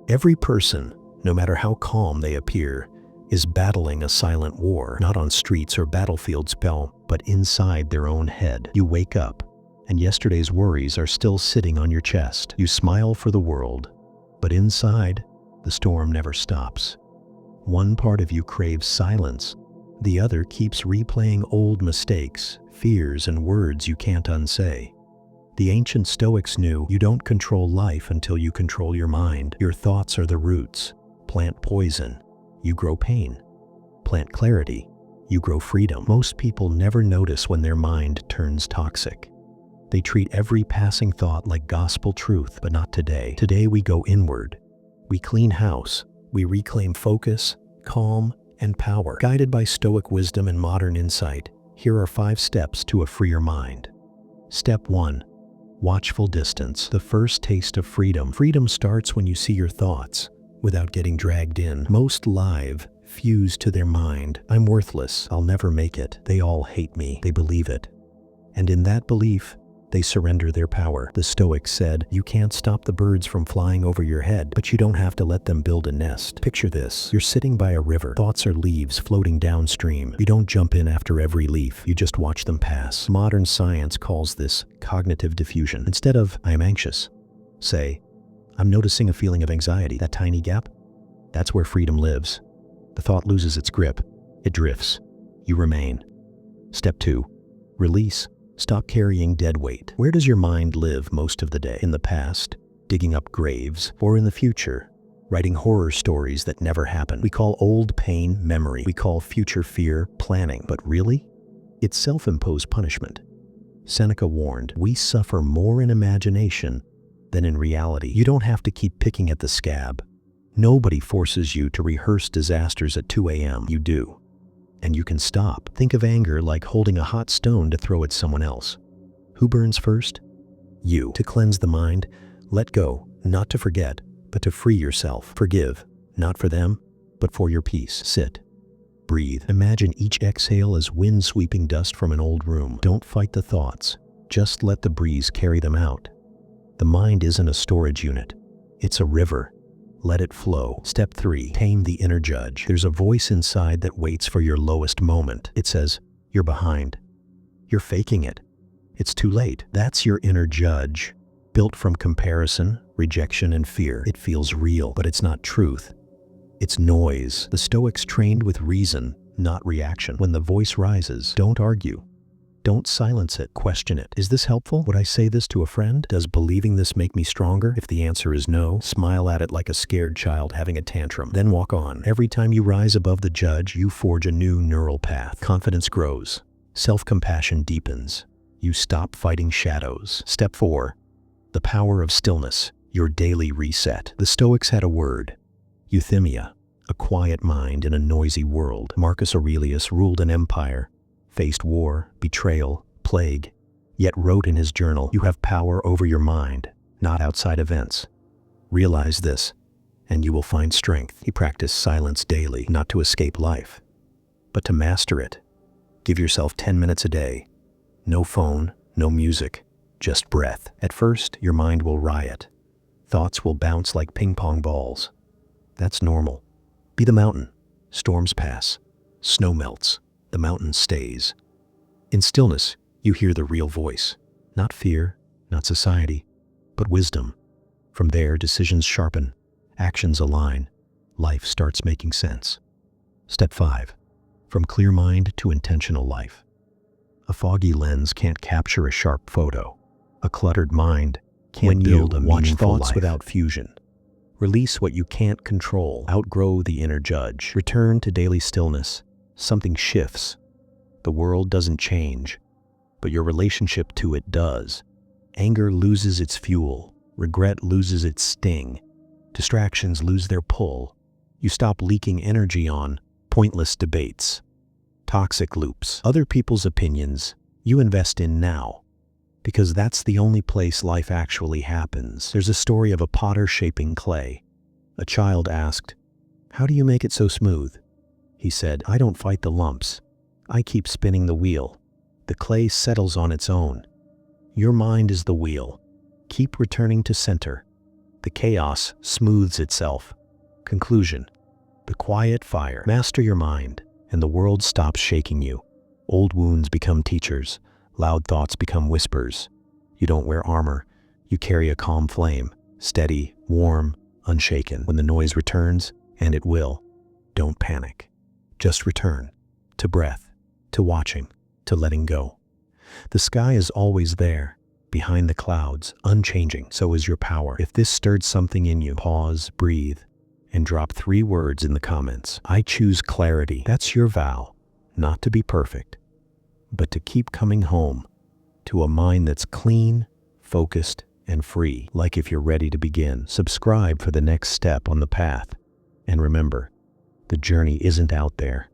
Every person, no matter how calm they appear, is battling a silent war, not on streets or battlefields, but inside their own head. You wake up, and yesterday's worries are still sitting on your chest. You smile for the world, but inside, the storm never stops. One part of you craves silence. The other keeps replaying old mistakes, fears, and words you can't unsay. The ancient Stoics knew you don't control life until you control your mind. Your thoughts are the roots. Plant poison, you grow pain. Plant clarity, you grow freedom. Most people never notice when their mind turns toxic. They treat every passing thought like gospel truth, but not today. Today we go inward. We clean house. We reclaim focus, calm, and power. Guided by Stoic wisdom and modern insight, here are 5 steps to a freer mind. Step 1. Watchful distance. The first taste of freedom. Freedom starts when you see your thoughts, without getting dragged in. Most live fuse to their mind. I'm worthless. I'll never make it. They all hate me. They believe it. And in that belief, they surrender their power. The Stoics said, you can't stop the birds from flying over your head, but you don't have to let them build a nest. Picture this. You're sitting by a river. Thoughts are leaves floating downstream. You don't jump in after every leaf. You just watch them pass. Modern science calls this cognitive defusion. Instead of, I am anxious, say, I'm noticing a feeling of anxiety. That tiny gap? That's where freedom lives. The thought loses its grip. It drifts. You remain. Step 2. Release. Stop carrying dead weight. Where does your mind live most of the day? In the past, digging up graves, or in the future, writing horror stories that never happened? We call old pain memory. We call future fear planning. But really, it's self-imposed punishment. Seneca warned, we suffer more in imagination than in reality. You don't have to keep picking at the scab. Nobody forces you to rehearse disasters at 2 a.m. You do. And you can stop. Think of anger like holding a hot stone to throw at someone else. Who burns first? You. To cleanse the mind, let go, not to forget, but to free yourself. Forgive, not for them, but for your peace. Sit. Breathe. Imagine each exhale as wind sweeping dust from an old room. Don't fight the thoughts. Just let the breeze carry them out. The mind isn't a storage unit. It's a river. Let it flow. Step 3. Tame the inner judge. There's a voice inside that waits for your lowest moment. It says, you're behind. You're faking it. It's too late. That's your inner judge. Built from comparison, rejection, and fear. It feels real, but it's not truth. It's noise. The Stoics trained with reason, not reaction. When the voice rises, don't argue. Don't silence it. Question it. Is this helpful? Would I say this to a friend? Does believing this make me stronger? If the answer is no, smile at it like a scared child having a tantrum. Then walk on. Every time you rise above the judge, you forge a new neural path. Confidence grows. Self-compassion deepens. You stop fighting shadows. Step 4. The power of stillness. Your daily reset. The Stoics had a word. Euthymia. A quiet mind in a noisy world. Marcus Aurelius ruled an empire. Faced war, betrayal, plague, yet wrote in his journal, you have power over your mind, not outside events. Realize this, and you will find strength. He practiced silence daily, not to escape life, but to master it. Give yourself 10 minutes a day. No phone, no music, just breath. At first, your mind will riot. Thoughts will bounce like ping pong balls. That's normal. Be the mountain. Storms pass. Snow melts. The mountain stays. In stillness, you hear the real voice. Not fear, not society, but wisdom. From there, decisions sharpen, actions align, life starts making sense. Step 5. From clear mind to intentional life. A foggy lens can't capture a sharp photo. A cluttered mind can't build a meaningful life. Watch thoughts without fusion. Release what you can't control. Outgrow the inner judge. Return to daily stillness. Something shifts. The world doesn't change, but your relationship to it does. Anger loses its fuel. Regret loses its sting. Distractions lose their pull. You stop leaking energy on pointless debates, toxic loops, other people's opinions. You invest in now, because that's the only place life actually happens. There's a story of a potter shaping clay. A child asked, "How do you make it so smooth?" He said, "I don't fight the lumps. I keep spinning the wheel. The clay settles on its own. Your mind is the wheel. Keep returning to center. The chaos smooths itself. Conclusion. The quiet fire. Master your mind, and the world stops shaking you. Old wounds become teachers. Loud thoughts become whispers. You don't wear armor. You carry a calm flame, steady, warm, unshaken. When the noise returns, and it will, don't panic. Just return. To breath, to watching, to letting go. The sky is always there, behind the clouds, unchanging. So is your power. If this stirred something in you, pause, breathe, and drop 3 words in the comments. I choose clarity. That's your vow, not to be perfect, but to keep coming home to a mind that's clean, focused, and free. Like if you're ready to begin. Subscribe for the next step on the path. And remember, the journey isn't out there.